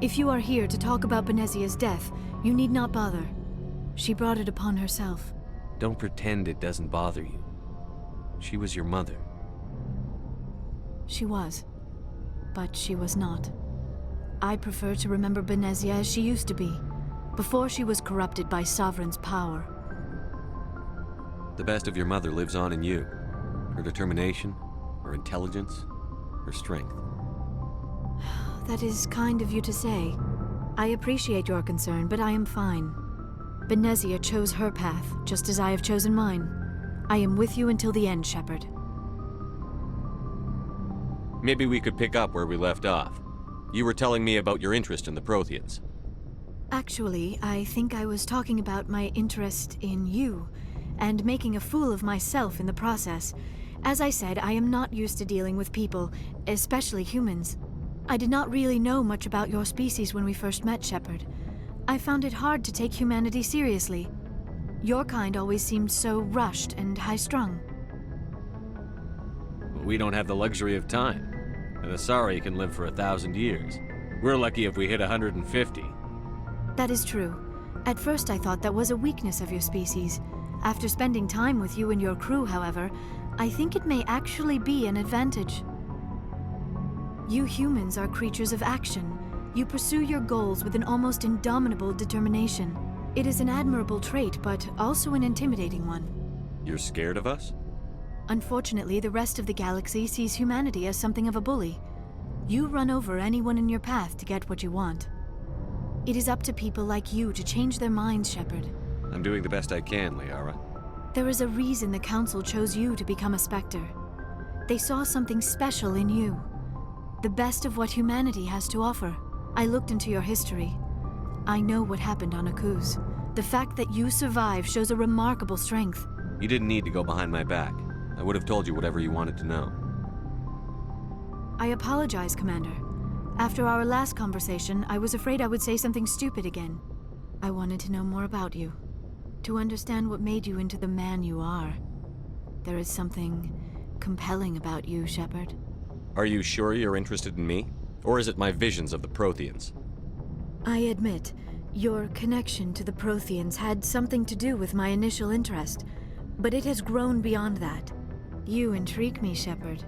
If you are here to talk about Benezia's death, you need not bother. She brought it upon herself. Don't pretend it doesn't bother you. She was your mother. She was. But she was not. I prefer to remember Benezia as she used to be, before she was corrupted by Sovereign's power. The best of your mother lives on in you. Her determination, her intelligence, her strength. That is kind of you to say. I appreciate your concern, but I am fine. Benezia chose her path, just as I have chosen mine. I am with you until the end, Shepard. Maybe we could pick up where we left off. You were telling me about your interest in the Protheans. Actually, I think I was talking about my interest in you, and making a fool of myself in the process. As I said, I am not used to dealing with people, especially humans. I did not really know much about your species when we first met, Shepard. I found it hard to take humanity seriously. Your kind always seemed so rushed and high-strung. We don't have the luxury of time. And the Asari can live for 1,000 years. We're lucky if we hit 150. That is true. At first I thought that was a weakness of your species. After spending time with you and your crew, however, I think it may actually be an advantage. You humans are creatures of action. You pursue your goals with an almost indomitable determination. It is an admirable trait, but also an intimidating one. You're scared of us? Unfortunately, the rest of the galaxy sees humanity as something of a bully. You run over anyone in your path to get what you want. It is up to people like you to change their minds, Shepard. I'm doing the best I can, Liara. There is a reason the Council chose you to become a Spectre. They saw something special in you. The best of what humanity has to offer. I looked into your history. I know what happened on Akuz. The fact that you survived shows a remarkable strength. You didn't need to go behind my back. I would have told you whatever you wanted to know. I apologize, Commander. After our last conversation, I was afraid I would say something stupid again. I wanted to know more about you. To understand what made you into the man you are. There is something compelling about you, Shepard. Are you sure you're interested in me? Or is it my visions of the Protheans? I admit, your connection to the Protheans had something to do with my initial interest, but it has grown beyond that. You intrigue me, Shepard,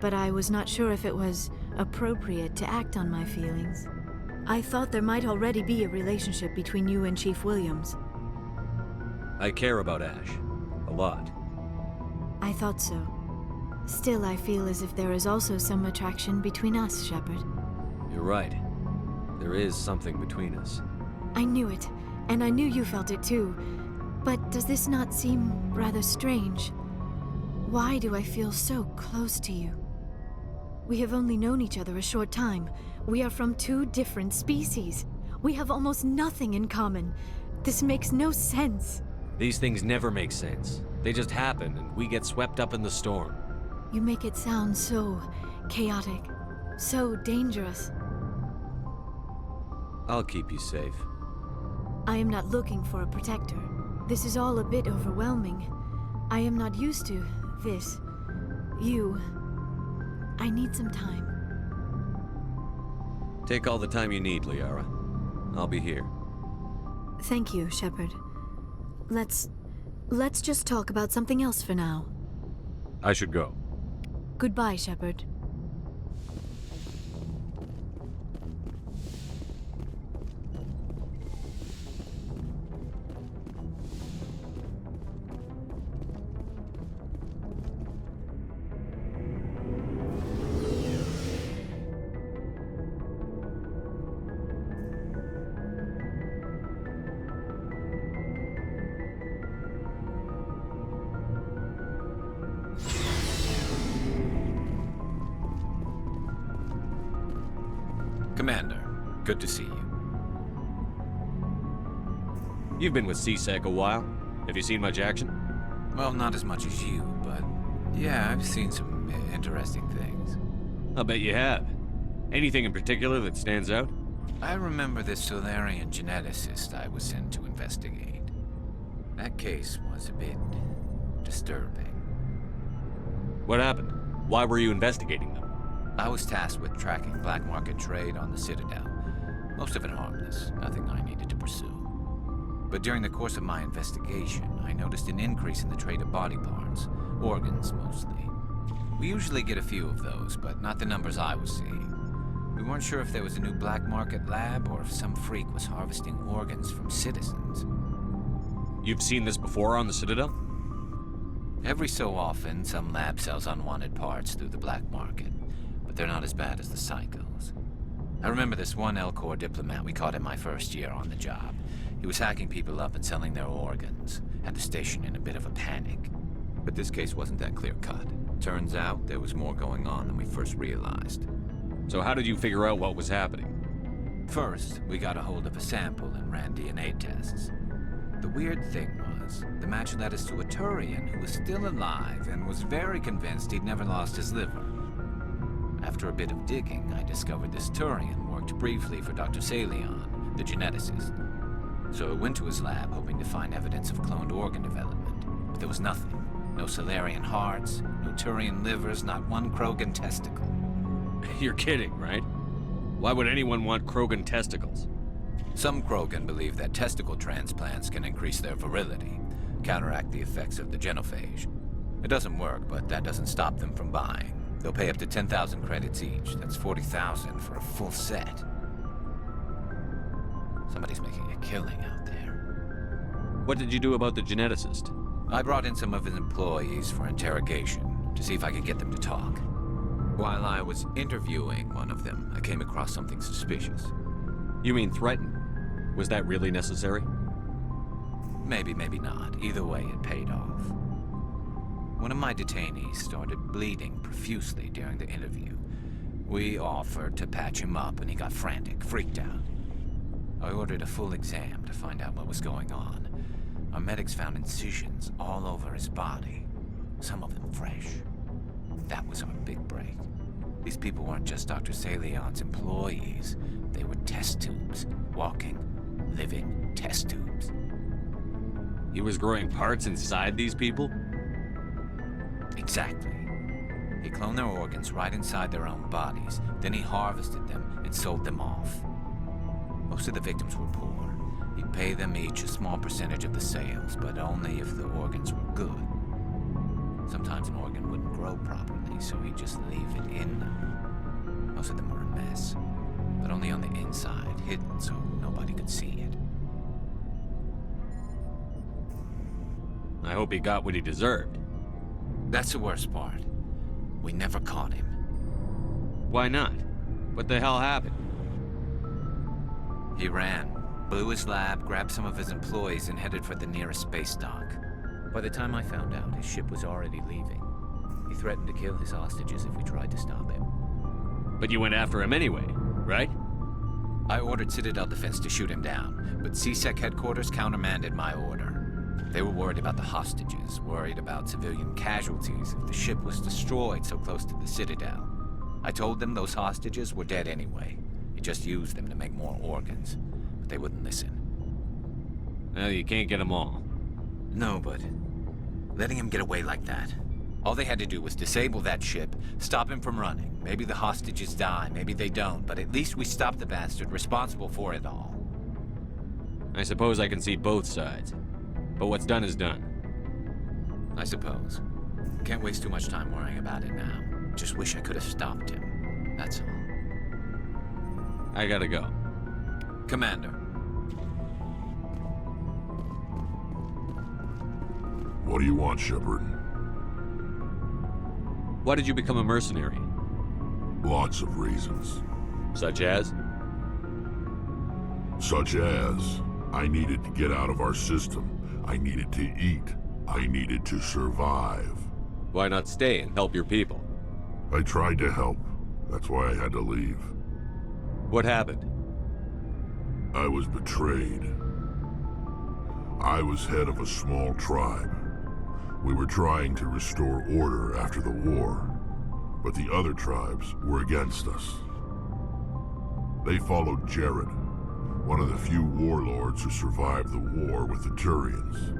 but I was not sure if it was appropriate to act on my feelings. I thought there might already be a relationship between you and Chief Williams. I care about Ash. A lot. I thought so. Still, I feel as if there is also some attraction between us, Shepard. You're right. There is something between us. I knew it, and I knew you felt it too. But does this not seem rather strange? Why do I feel so close to you? We have only known each other a short time. We are from two different species. We have almost nothing in common. This makes no sense. These things never make sense. They just happen, and we get swept up in the storm. You make it sound so chaotic, so dangerous. I'll keep you safe. I am not looking for a protector. This is all a bit overwhelming. I am not used to this. You. I need some time. Take all the time you need, Liara. I'll be here. Thank you, Shepard. Let's just talk about something else for now. I should go. Goodbye, Shepard. Commander, good to see you. You've been with CSEC a while. Have you seen much action? Well, not as much as you, but yeah, I've seen some interesting things. I'll bet you have. Anything in particular that stands out? I remember this Solarian geneticist I was sent to investigate. That case was a bit disturbing. What happened? Why were you investigating them? I was tasked with tracking black market trade on the Citadel. Most of it harmless, nothing I needed to pursue. But during the course of my investigation, I noticed an increase in the trade of body parts, organs mostly. We usually get a few of those, but not the numbers I was seeing. We weren't sure if there was a new black market lab or if some freak was harvesting organs from citizens. You've seen this before on the Citadel? Every so often, some lab sells unwanted parts through the black market, but they're not as bad as the psychos. I remember this one L-Corps diplomat we caught in my first year on the job. He was hacking people up and selling their organs, had the station in a bit of a panic. But this case wasn't that clear-cut. Turns out there was more going on than we first realized. So how did you figure out what was happening? First, we got a hold of a sample and ran DNA tests. The weird thing was, the match led us to a Turian who was still alive and was very convinced he'd never lost his liver. After a bit of digging, I discovered this Turian worked briefly for Dr. Salion, the geneticist. So I went to his lab hoping to find evidence of cloned organ development, but there was nothing. No Salarian hearts, no Turian livers, not one Krogan testicle. You're kidding, right? Why would anyone want Krogan testicles? Some Krogan believe that testicle transplants can increase their virility, counteract the effects of the genophage. It doesn't work, but that doesn't stop them from buying. They'll pay up to 10,000 credits each. That's 40,000 for a full set. Somebody's making a killing out there. What did you do about the geneticist? I brought in some of his employees for interrogation, to see if I could get them to talk. While I was interviewing one of them, I came across something suspicious. You mean threaten? Was that really necessary? Maybe, maybe not. Either way, it paid off. One of my detainees started bleeding profusely during the interview. We offered to patch him up, and he got frantic, freaked out. I ordered a full exam to find out what was going on. Our medics found incisions all over his body, some of them fresh. That was our big break. These people weren't just Dr. Salion's employees. They were test tubes, walking, living test tubes. He was growing parts inside these people? Exactly. He cloned their organs right inside their own bodies. Then he harvested them and sold them off. Most of the victims were poor. He'd pay them each a small percentage of the sales, but only if the organs were good. Sometimes an organ wouldn't grow properly, so he'd just leave it in them. Most of them were a mess, but only on the inside, hidden so nobody could see it. I hope he got what he deserved. That's the worst part. We never caught him. Why not? What the hell happened? He ran, blew his lab, grabbed some of his employees, and headed for the nearest space dock. By the time I found out, his ship was already leaving. He threatened to kill his hostages if we tried to stop him. But you went after him anyway, right? I ordered Citadel Defense to shoot him down, but CSEC headquarters countermanded my order. They were worried about the hostages, worried about civilian casualties if the ship was destroyed so close to the Citadel. I told them those hostages were dead anyway. He just used them to make more organs, but they wouldn't listen. Well, you can't get them all. No, but letting him get away like that. All they had to do was disable that ship, stop him from running. Maybe the hostages die, maybe they don't, but at least we stopped the bastard responsible for it all. I suppose I can see both sides. But what's done is done. I suppose. Can't waste too much time worrying about it now. Just wish I could have stopped him. That's all. I gotta go. Commander. What do you want, Shepard? Why did you become a mercenary? Lots of reasons. Such as? Such as, I needed to get out of our system. I needed to eat. I needed to survive. Why not stay and help your people? I tried to help. That's why I had to leave. What happened? I was betrayed. I was head of a small tribe. We were trying to restore order after the war, but the other tribes were against us. They followed Jared, one of the few warlords who survived the war with the Turians.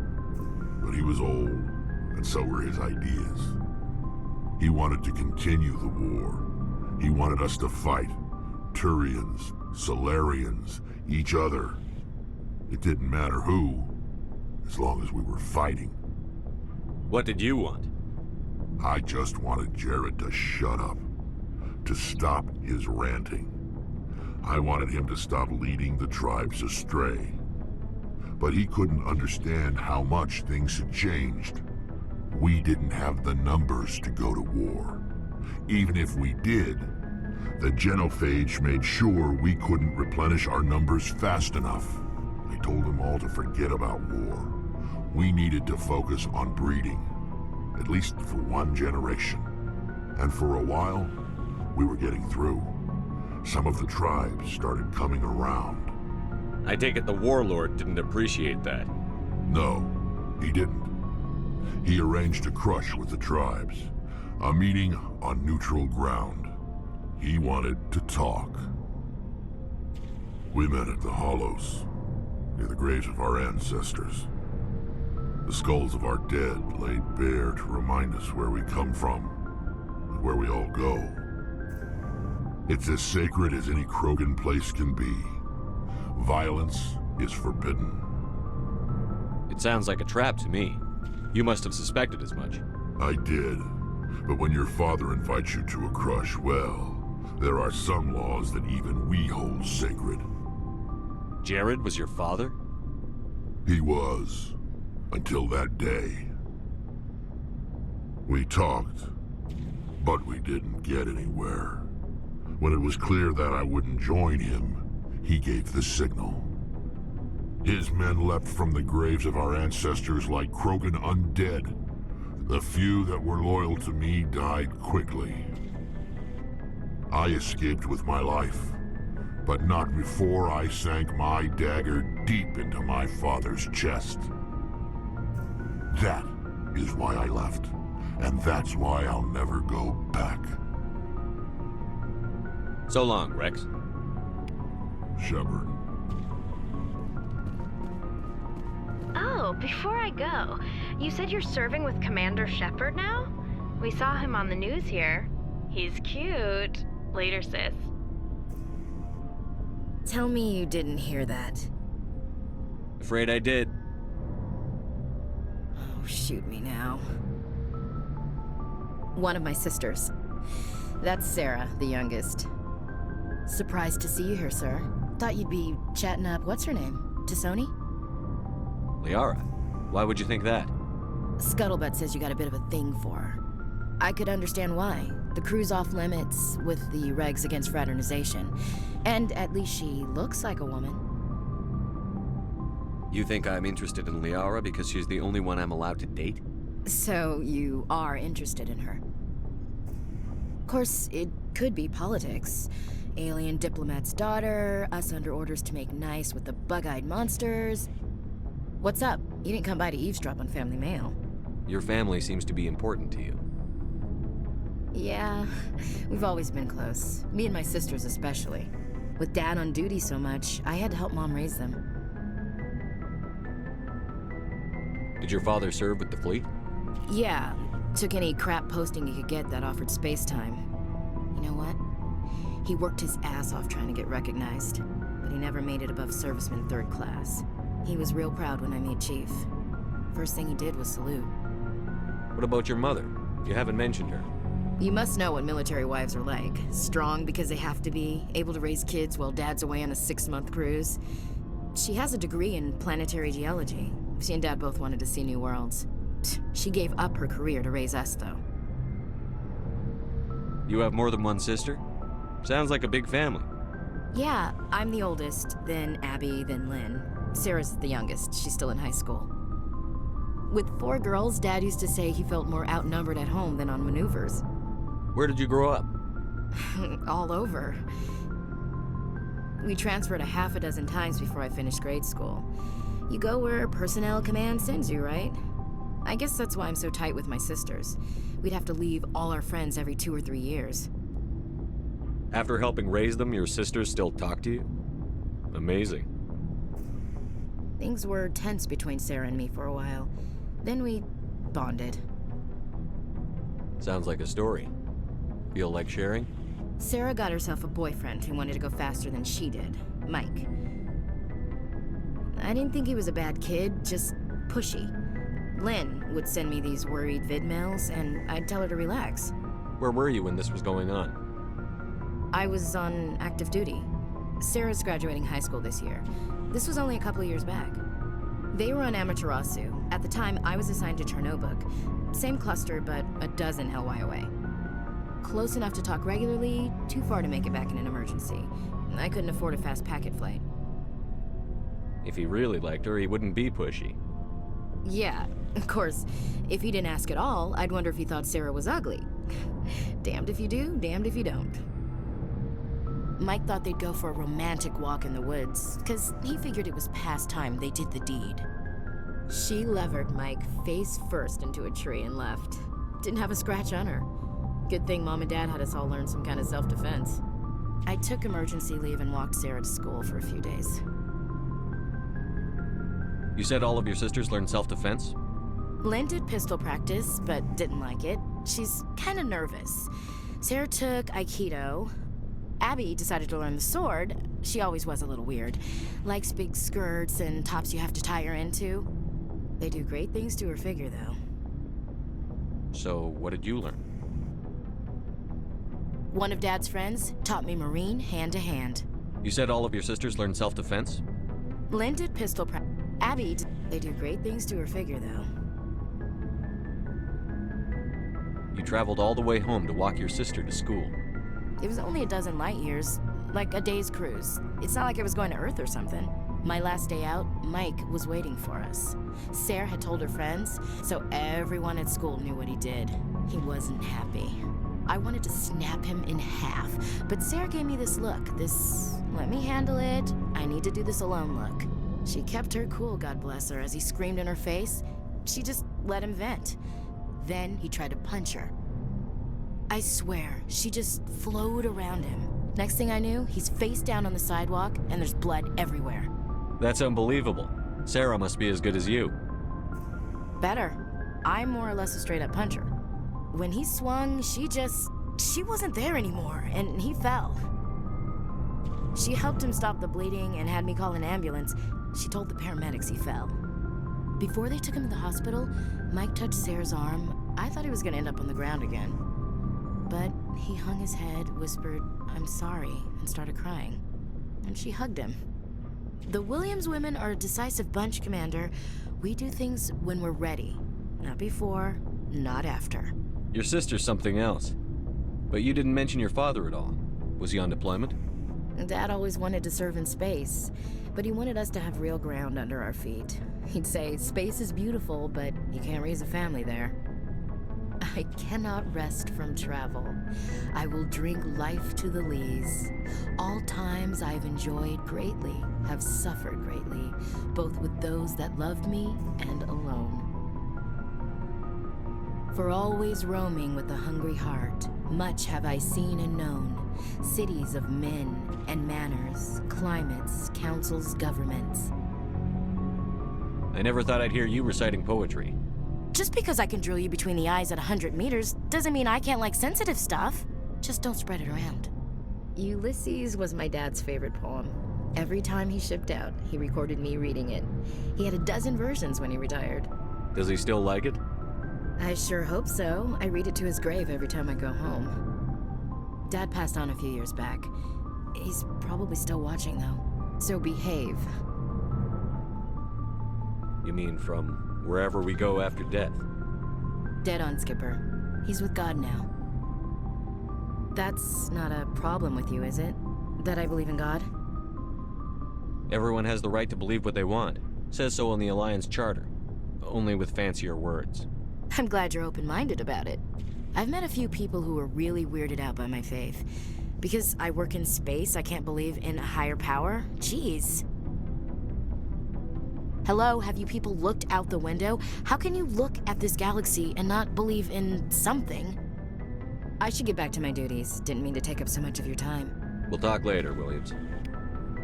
But he was old, and so were his ideas. He wanted to continue the war. He wanted us to fight. Turians, Solarians, each other. It didn't matter who, as long as we were fighting. What did you want? I just wanted Jared to shut up, to stop his ranting. I wanted him to stop leading the tribes astray. But he couldn't understand how much things had changed. We didn't have the numbers to go to war. Even if we did, the genophage made sure we couldn't replenish our numbers fast enough. I told them all to forget about war. We needed to focus on breeding, at least for one generation. And for a while, we were getting through. Some of the tribes started coming around. I take it the warlord didn't appreciate that. No, he didn't. He arranged a crush with the tribes, a meeting on neutral ground. He wanted to talk. We met at the Hollows, near the graves of our ancestors. The skulls of our dead laid bare to remind us where we come from, and where we all go. It's as sacred as any Krogan place can be. Violence is forbidden. It sounds like a trap to me. You must have suspected as much. I did. But when your father invites you to a crush, well, there are some laws that even we hold sacred. Jared was your father? He was, until that day. We talked, but we didn't get anywhere. When it was clear that I wouldn't join him, he gave the signal. His men leapt from the graves of our ancestors like Krogan undead. The few that were loyal to me died quickly. I escaped with my life, but not before I sank my dagger deep into my father's chest. That is why I left, and that's why I'll never go back. So long, Wrex. Shepard. Oh, before I go, you said you're serving with Commander Shepard now? We saw him on the news here. He's cute. Later, sis. Tell me you didn't hear that. Afraid I did. Oh, shoot me now. One of my sisters. That's Sarah, the youngest. Surprised to see you here, sir. Thought you'd be chatting up, what's her name? T'Soni? Liara, why would you think that? Scuttlebutt says you got a bit of a thing for her. I could understand why. The crew's off limits with the regs against fraternization. And at least she looks like a woman. You think I'm interested in Liara because she's the only one I'm allowed to date? So you are interested in her. Of course, it could be politics. Alien diplomat's daughter, us under orders to make nice with the bug-eyed monsters. What's up? You didn't come by to eavesdrop on family mail. Your family seems to be important to you. Yeah, we've always been close. Me and my sisters especially. With Dad on duty so much, I had to help Mom raise them. Did your father serve with the fleet? Yeah, took any crap posting he could get that offered space time. You know what? He worked his ass off trying to get recognized, but he never made it above serviceman 3rd class. He was real proud when I made chief. First thing he did was salute. What about your mother? You haven't mentioned her. You must know what military wives are like. Strong because they have to be, able to raise kids while Dad's away on a 6-month cruise. She has a degree in planetary geology. She and Dad both wanted to see new worlds. She gave up her career to raise us, though. You have more than one sister? Sounds like a big family. Yeah, I'm the oldest, then Abby, then Lynn. Sarah's the youngest. She's still in high school. With 4 girls, Dad used to say he felt more outnumbered at home than on maneuvers. Where did you grow up? All over. We transferred a half a dozen times before I finished grade school. You go where personnel command sends you, right? I guess that's why I'm so tight with my sisters. We'd have to leave all our friends every 2 or 3 years. After helping raise them, your sisters still talk to you? Amazing. Things were tense between Sarah and me for a while. Then we bonded. Sounds like a story. Feel like sharing? Sarah got herself a boyfriend who wanted to go faster than she did, Mike. I didn't think he was a bad kid, just pushy. Lynn would send me these worried vid mails, and I'd tell her to relax. Where were you when this was going on? I was on active duty. Sarah's graduating high school this year. This was only a couple of years back. They were on Amaterasu. At the time, I was assigned to Chernobog. Same cluster, but a dozen LY away. Close enough to talk regularly, too far to make it back in an emergency. I couldn't afford a fast packet flight. If he really liked her, he wouldn't be pushy. Yeah, of course, if he didn't ask at all, I'd wonder if he thought Sarah was ugly. Damned if you do, damned if you don't. Mike thought they'd go for a romantic walk in the woods, because he figured it was past time they did the deed. She levered Mike face first into a tree and left. Didn't have a scratch on her. Good thing Mom and Dad had us all learn some kind of self-defense. I took emergency leave and walked Sarah to school for a few days. You said all of your sisters learned self-defense? Lynn did pistol practice, but didn't like it. She's kind of nervous. Sarah took Aikido. Abby decided to learn the sword. She always was a little weird. Likes big skirts and tops you have to tie her into. They do great things to her figure, though. So, what did you learn? One of Dad's friends taught me Marine hand-to-hand. You said all of your sisters learned self-defense? Lynn did pistol practice. Abby, they do great things to her figure, though. You traveled all the way home to walk your sister to school. It was only a dozen light years, like a day's cruise. It's not like I was going to Earth or something. My last day out, Mike was waiting for us. Sarah had told her friends, so everyone at school knew what he did. He wasn't happy. I wanted to snap him in half, but Sarah gave me this look, this, let me handle it, I need to do this alone look. She kept her cool, God bless her, as he screamed in her face. She just let him vent. Then he tried to punch her. I swear, she just flowed around him. Next thing I knew, he's face down on the sidewalk, and there's blood everywhere. That's unbelievable. Sarah must be as good as you. Better. I'm more or less a straight-up puncher. When he swung, she wasn't there anymore, and he fell. She helped him stop the bleeding and had me call an ambulance. She told the paramedics he fell. Before they took him to the hospital, Mike touched Sarah's arm. I thought he was gonna end up on the ground again. But he hung his head, whispered, "I'm sorry," and started crying. And she hugged him. The Williams women are a decisive bunch, Commander. We do things when we're ready. Not before, not after. Your sister's something else. But you didn't mention your father at all. Was he on deployment? Dad always wanted to serve in space, but he wanted us to have real ground under our feet. He'd say, space is beautiful, but you can't raise a family there. I cannot rest from travel. I will drink life to the lees. All times I've enjoyed greatly, have suffered greatly, both with those that loved me and alone. For always roaming with a hungry heart, much have I seen and known. Cities of men and manners, climates, councils, governments. I never thought I'd hear you reciting poetry. Just because I can drill you between the eyes at 100 meters doesn't mean I can't like sensitive stuff. Just don't spread it around. Ulysses was my dad's favorite poem. Every time he shipped out, he recorded me reading it. He had a dozen versions when he retired. Does he still like it? I sure hope so. I read it to his grave every time I go home. Dad passed on a few years back. He's probably still watching, though. So behave. You mean from wherever we go after death? Dead on, Skipper. He's with God now. That's not a problem with you, is it? That I believe in God? Everyone has the right to believe what they want. Says so in the Alliance Charter. Only with fancier words. I'm glad you're open-minded about it. I've met a few people who are really weirded out by my faith. Because I work in space, I can't believe in a higher power? Jeez. Hello, have you people looked out the window? How can you look at this galaxy and not believe in something? I should get back to my duties. Didn't mean to take up so much of your time. We'll talk later, Williams.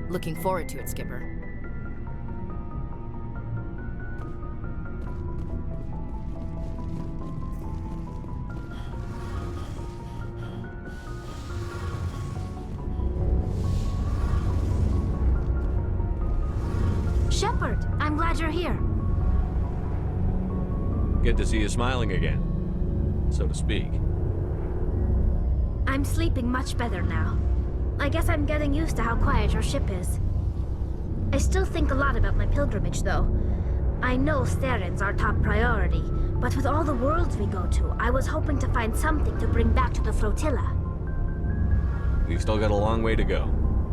Looking forward to it, Skipper. glad you're here. Good to see you smiling again, so to speak. I'm sleeping much better now. I guess I'm getting used to how quiet your ship is. I still think a lot about my pilgrimage, though. I know Theron's our top priority, but with all the worlds we go to, I was hoping to find something to bring back to the flotilla. We've still got a long way to go.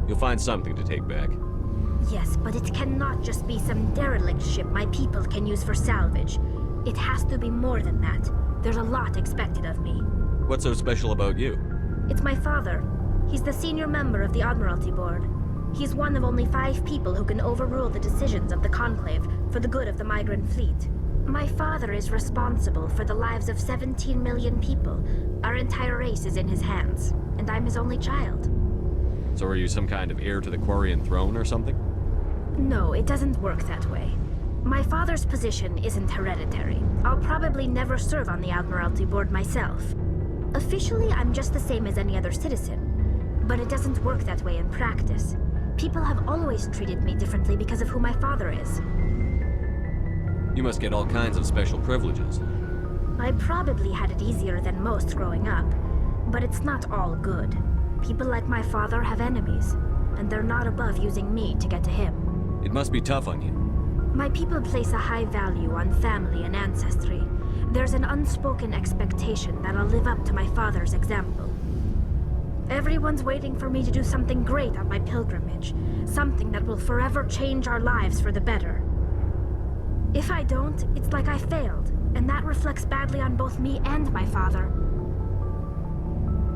You'll find something to take back. Yes, but it cannot just be some derelict ship my people can use for salvage. It has to be more than that. There's a lot expected of me. What's so special about you? It's my father. He's the senior member of the Admiralty Board. He's one of only 5 people who can overrule the decisions of the Conclave for the good of the migrant fleet. My father is responsible for the lives of 17 million people. Our entire race is in his hands, and I'm his only child. So are you some kind of heir to the Quarian throne or something? No, it doesn't work that way. My father's position isn't hereditary. I'll probably never serve on the Admiralty Board myself. Officially, I'm just the same as any other citizen. But it doesn't work that way in practice. People have always treated me differently because of who my father is. You must get all kinds of special privileges. I probably had it easier than most growing up, but it's not all good. People like my father have enemies, and they're not above using me to get to him. It must be tough on you. My people place a high value on family and ancestry. There's an unspoken expectation that I'll live up to my father's example. Everyone's waiting for me to do something great on my pilgrimage, something that will forever change our lives for the better. If I don't, it's like I failed, and that reflects badly on both me and my father.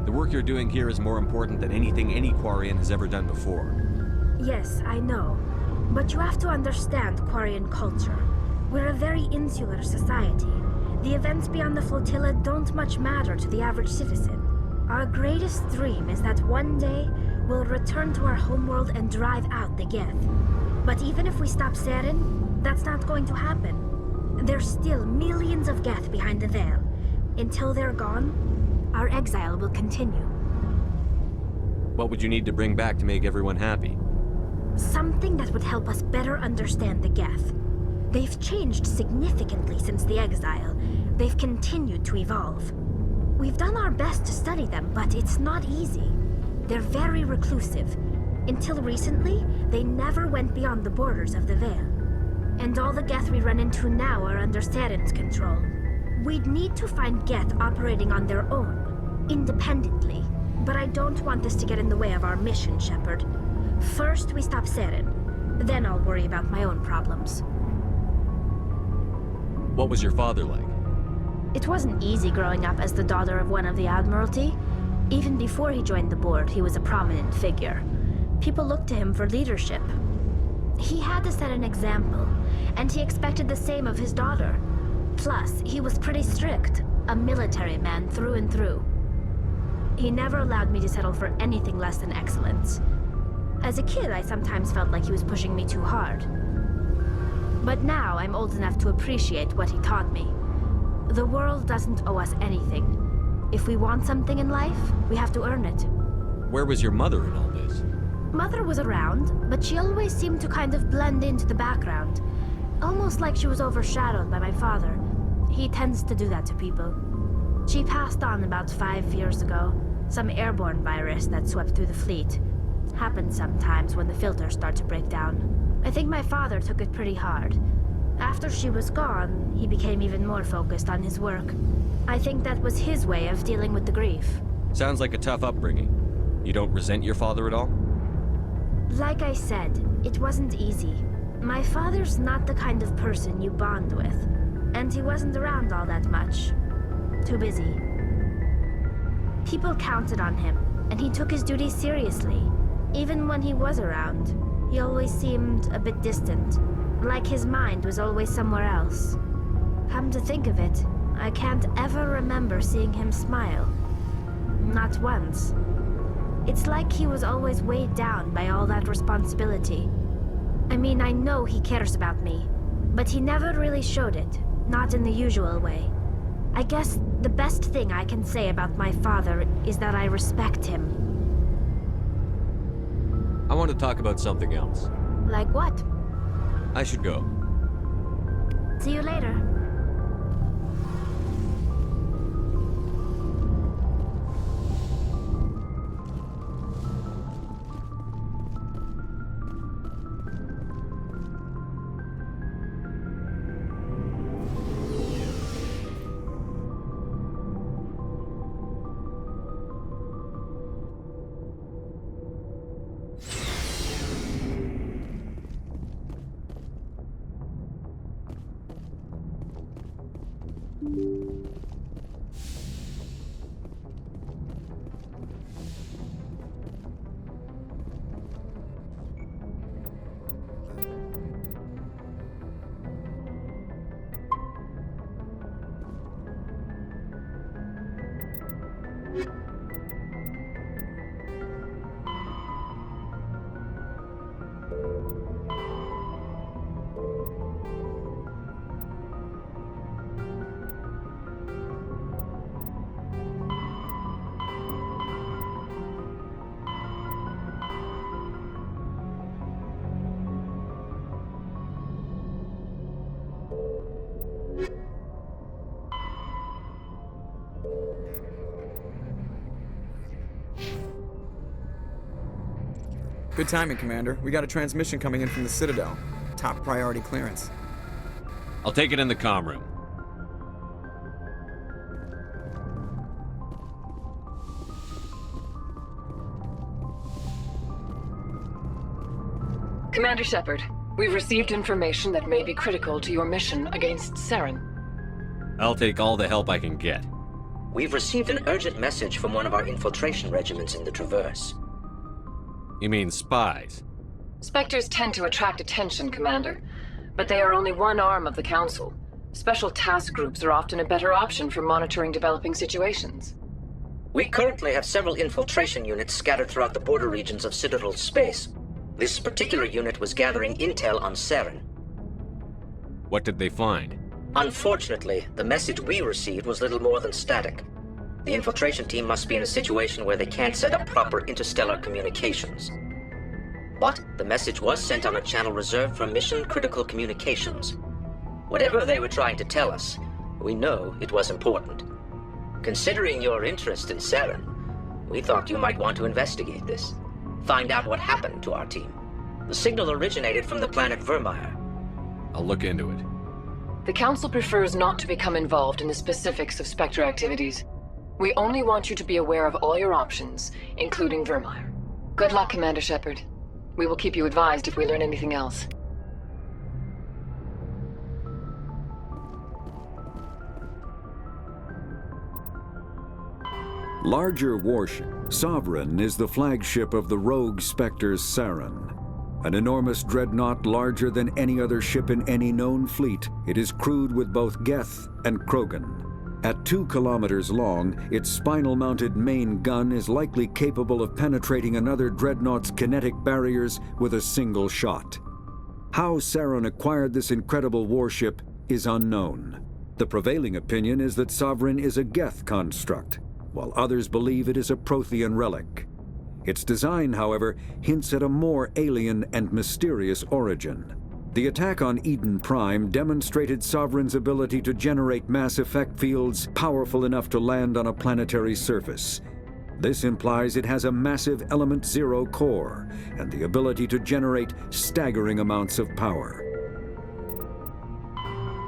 The work you're doing here is more important than anything any Quarian has ever done before. Yes, I know. But you have to understand Quarian culture. We're a very insular society. The events beyond the flotilla don't much matter to the average citizen. Our greatest dream is that one day we'll return to our homeworld and drive out the Geth. But even if we stop Seren, that's not going to happen. There's still millions of Geth behind the veil. Until they're gone, our exile will continue. What would you need to bring back to make everyone happy? Something that would help us better understand the Geth. They've changed significantly since the exile. They've continued to evolve. We've done our best to study them, but it's not easy. They're very reclusive. Until recently, they never went beyond the borders of the Veil. And all the Geth we run into now are under Saren's control. We'd need to find Geth operating on their own, independently. But I don't want this to get in the way of our mission, Shepard. First, we stop Seren. Then I'll worry about my own problems. What was your father like? It wasn't easy growing up as the daughter of one of the Admiralty. Even before he joined the board, he was a prominent figure. People looked to him for leadership. He had to set an example, and he expected the same of his daughter. Plus, he was pretty strict, a military man through and through. He never allowed me to settle for anything less than excellence. As a kid, I sometimes felt like he was pushing me too hard. But now I'm old enough to appreciate what he taught me. The world doesn't owe us anything. If we want something in life, we have to earn it. Where was your mother in all this? Mother was around, but she always seemed to kind of blend into the background. Almost like she was overshadowed by my father. He tends to do that to people. She passed on about 5 years ago. Some airborne virus that swept through the fleet. Happens sometimes when the filters start to break down. I think my father took it pretty hard. After she was gone, he became even more focused on his work. I think that was his way of dealing with the grief. Sounds like a tough upbringing. You don't resent your father at all? Like I said, it wasn't easy. My father's not the kind of person you bond with. And he wasn't around all that much. Too busy. People counted on him, and he took his duties seriously. Even when he was around, he always seemed a bit distant. Like his mind was always somewhere else. Come to think of it, I can't ever remember seeing him smile. Not once. It's like he was always weighed down by all that responsibility. I mean, I know he cares about me, but he never really showed it, not in the usual way. I guess the best thing I can say about my father is that I respect him. I want to talk about something else. Like what? I should go. See you later. Good timing, Commander. We got a transmission coming in from the Citadel. Top priority clearance. I'll take it in the comm room. Commander Shepard, we've received information that may be critical to your mission against Saren. I'll take all the help I can get. We've received an urgent message from one of our infiltration regiments in the Traverse. You mean spies? Spectres tend to attract attention, Commander, but they are only one arm of the Council. Special task groups are often a better option for monitoring developing situations. We currently have several infiltration units scattered throughout the border regions of Citadel space. This particular unit was gathering intel on Saren. What did they find? Unfortunately, the message we received was little more than static. The infiltration team must be in a situation where they can't set up proper interstellar communications. But the message was sent on a channel reserved for mission-critical communications. Whatever they were trying to tell us, we know it was important. Considering your interest in Saren, we thought you might want to investigate this. Find out what happened to our team. The signal originated from the planet Vermire. I'll look into it. The Council prefers not to become involved in the specifics of Spectre activities. We only want you to be aware of all your options, including Vermire. Good luck, Commander Shepard. We will keep you advised if we learn anything else. Larger warship, Sovereign is the flagship of the rogue Spectres Saren. An enormous dreadnought larger than any other ship in any known fleet, it is crewed with both Geth and Krogan. At 2 kilometers long, its spinal-mounted main gun is likely capable of penetrating another dreadnought's kinetic barriers with a single shot. How Saren acquired this incredible warship is unknown. The prevailing opinion is that Sovereign is a Geth construct, while others believe it is a Prothean relic. Its design, however, hints at a more alien and mysterious origin. The attack on Eden Prime demonstrated Sovereign's ability to generate mass effect fields powerful enough to land on a planetary surface. This implies it has a massive Element Zero core and the ability to generate staggering amounts of power.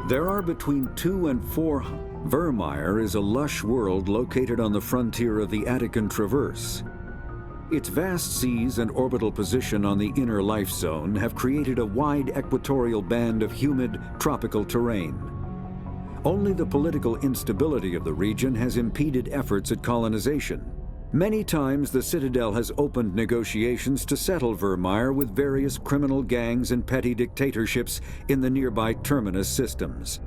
There are between 2 and 4. Vermire is a lush world located on the frontier of the Attican Traverse. Its vast seas and orbital position on the inner life zone have created a wide equatorial band of humid, tropical terrain. Only the political instability of the region has impeded efforts at colonization. Many times the Citadel has opened negotiations to settle Vermire with various criminal gangs and petty dictatorships in the nearby Terminus systems.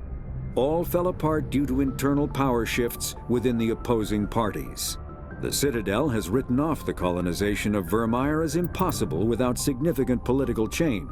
All fell apart due to internal power shifts within the opposing parties. The Citadel has written off the colonization of Vermire as impossible without significant political change.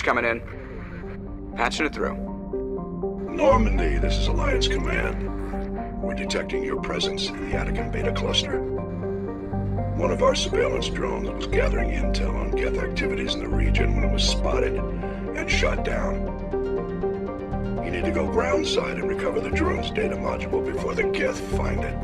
coming in. Patching it through. Normandy, this is Alliance Command. We're detecting your presence in the Attican Beta Cluster. One of our surveillance drones was gathering intel on Geth activities in the region when it was spotted and shot down. You need to go groundside and recover the drone's data module before the Geth find it.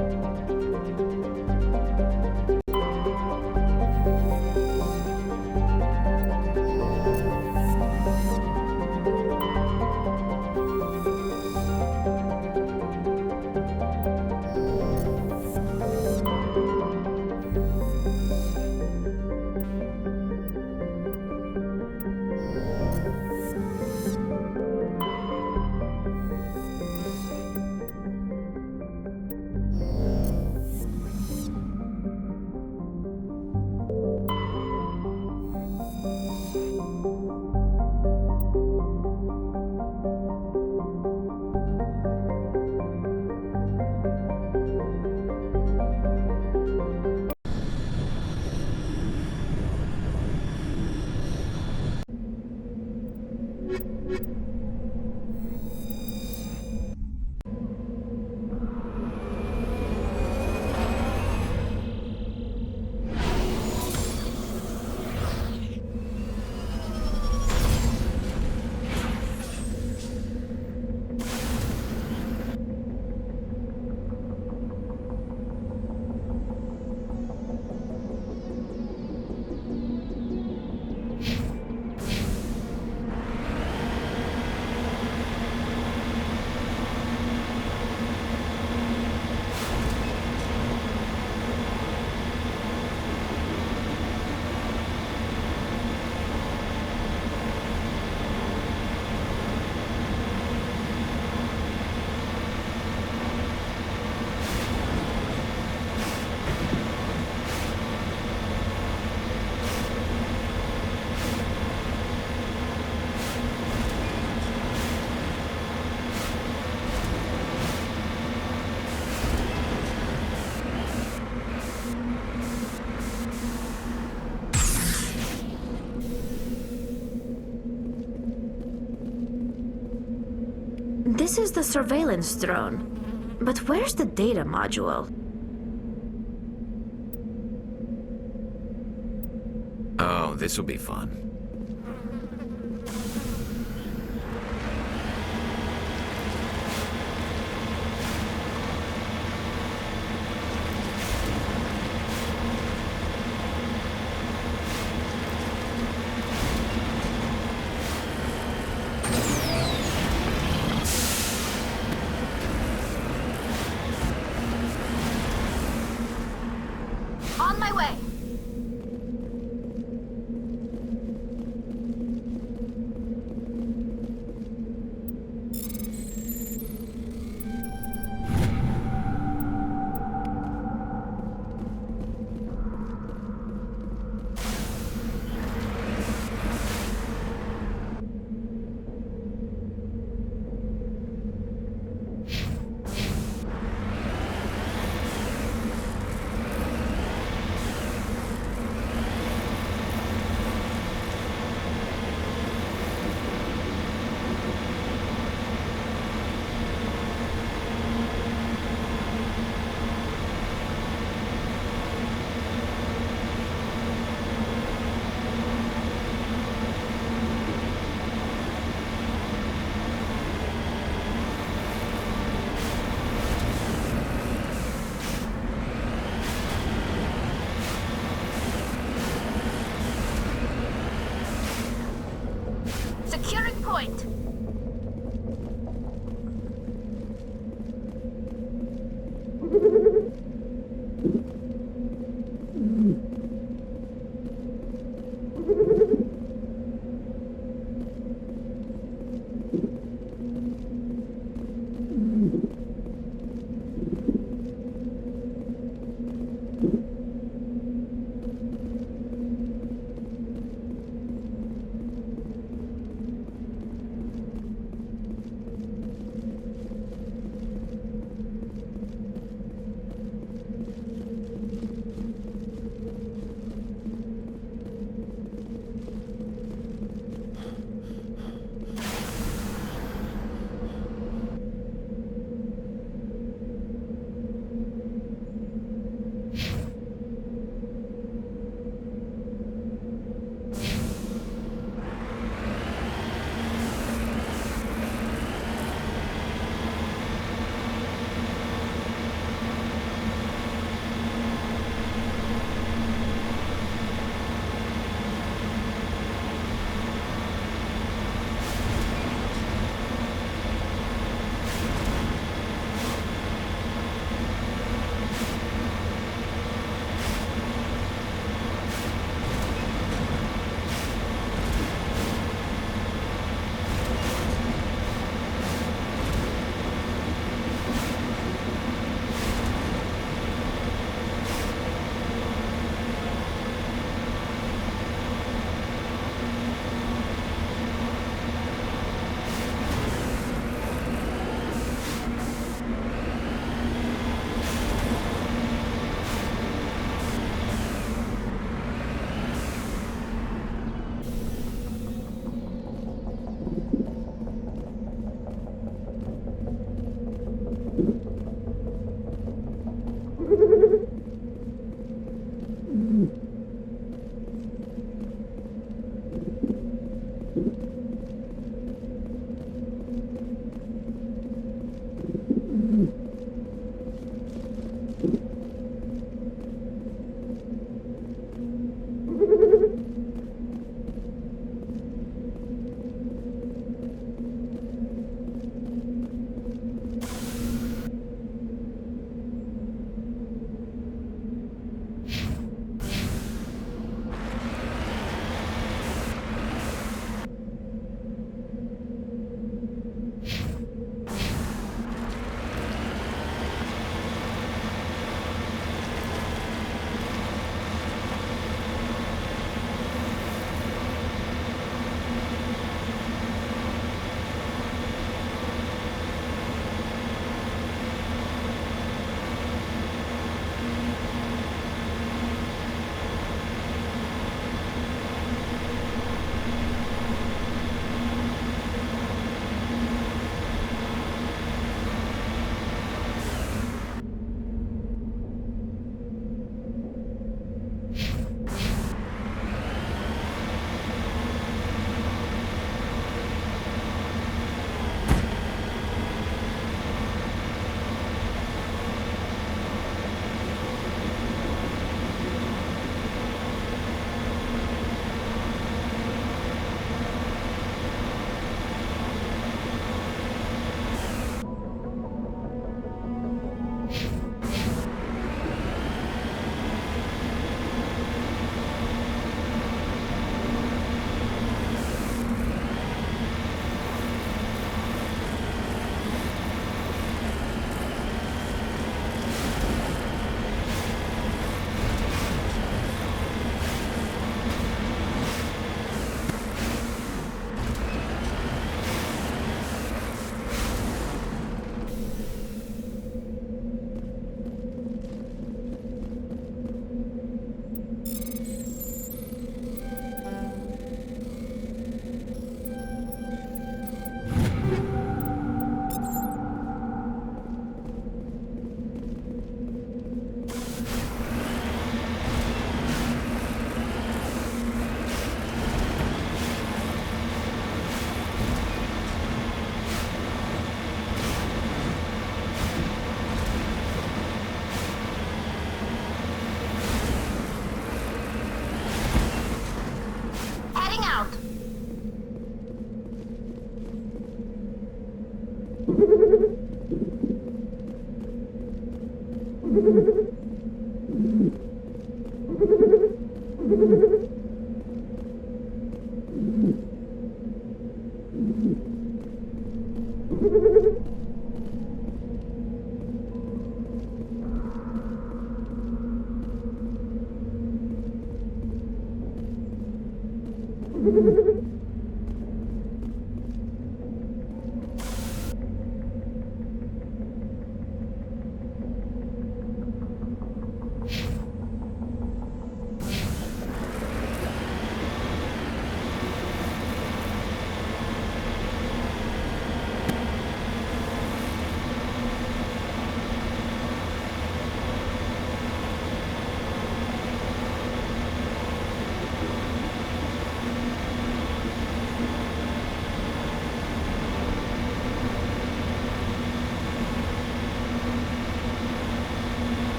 This is the surveillance drone. But where's the data module? Oh, this will be fun. On my way! Securing point.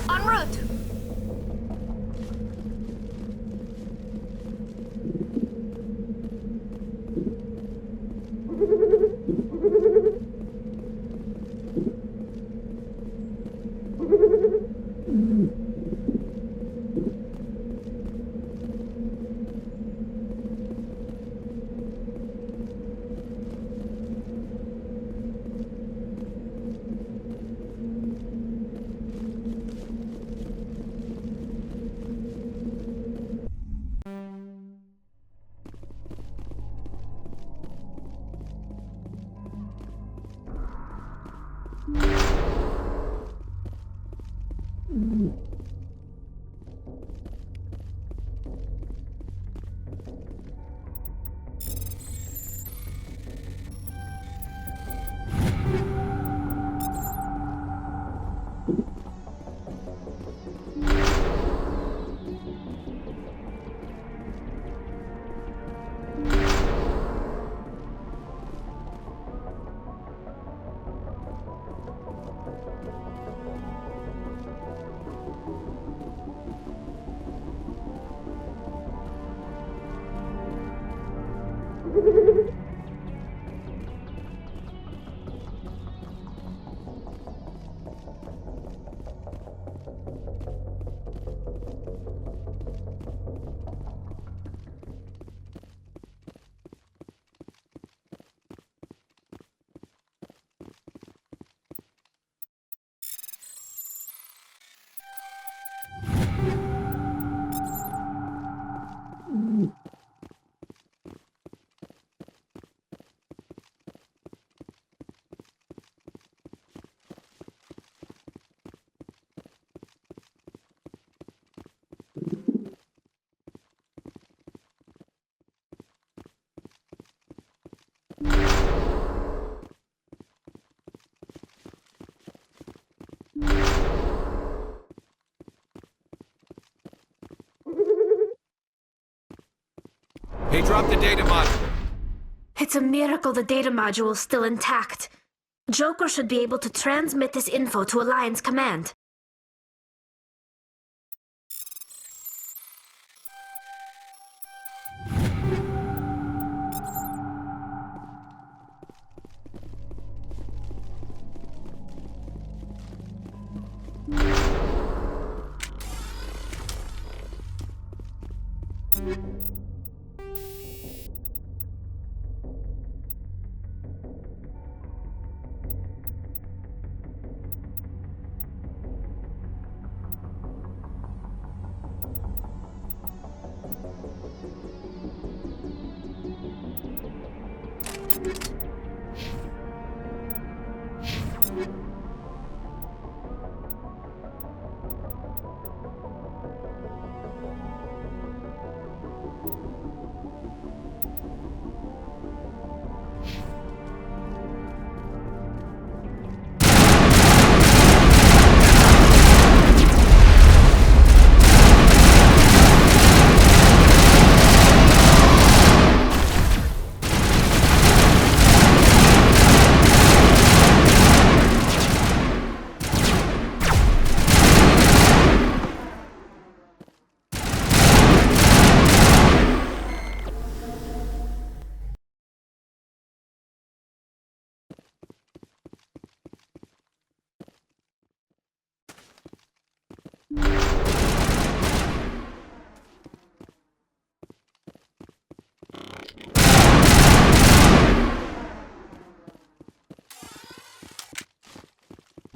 En route! He dropped the data module. It's a miracle the data module is still intact. Joker should be able to transmit this info to Alliance Command.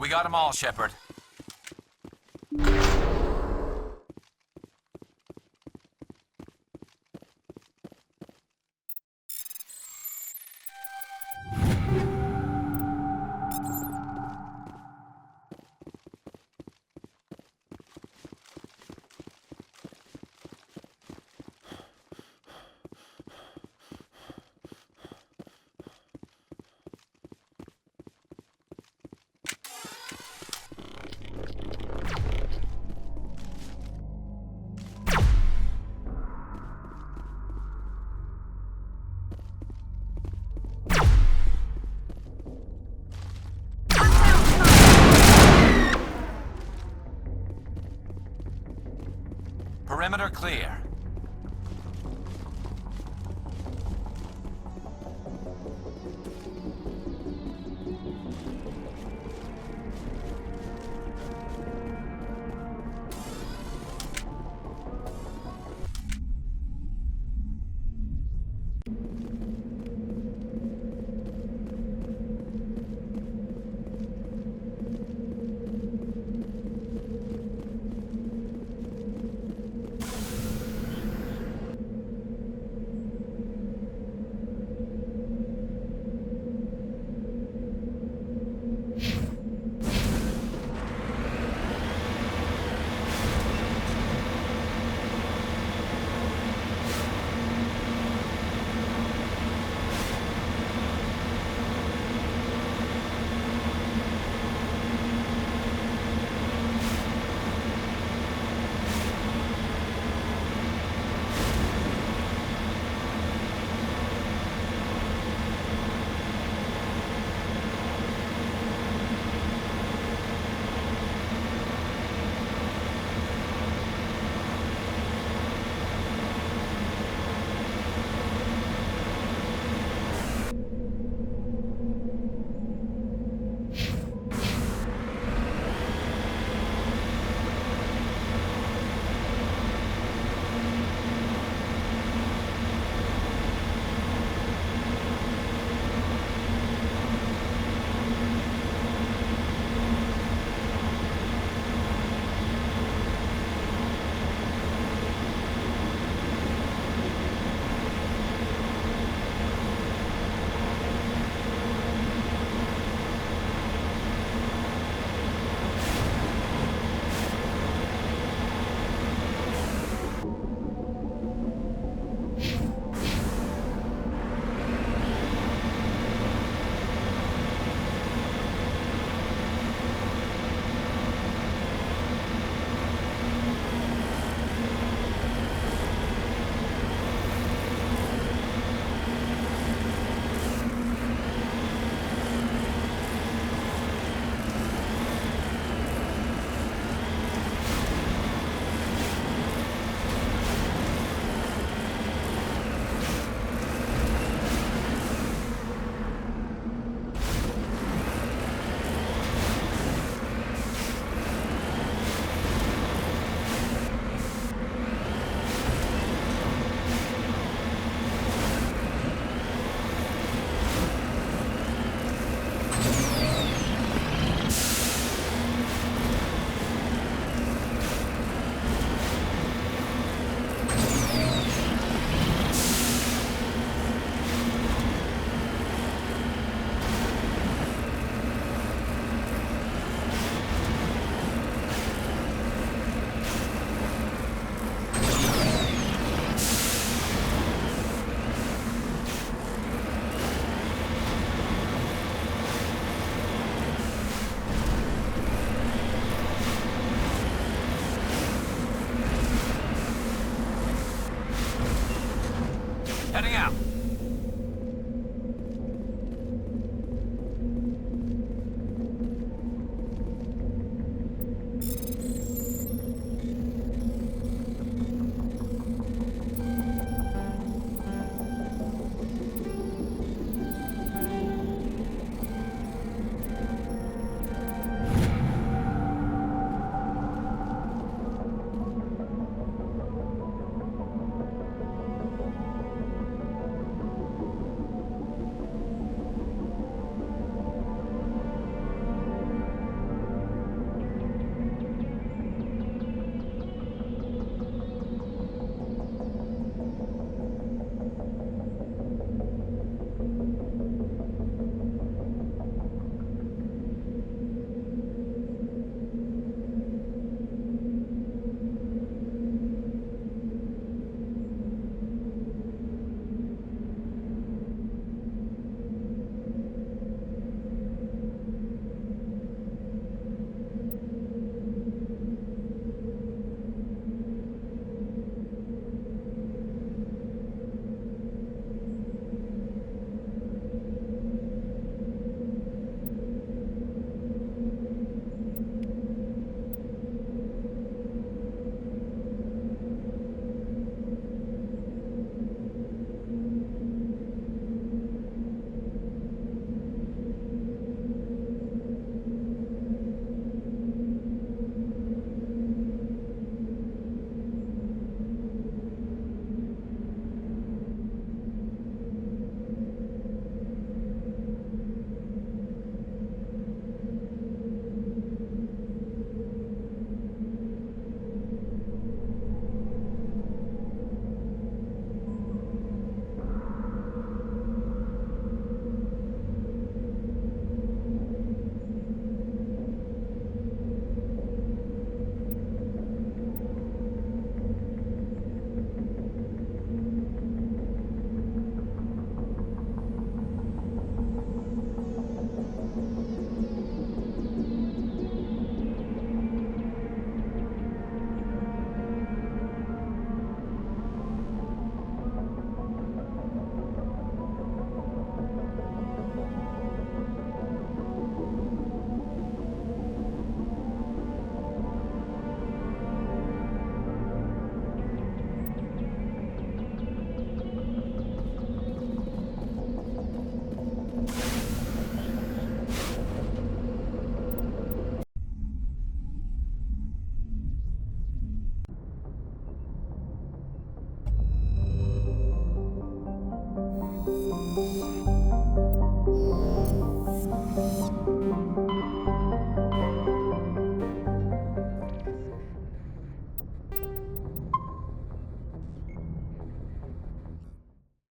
We got them all, Shepard. Perimeter clear.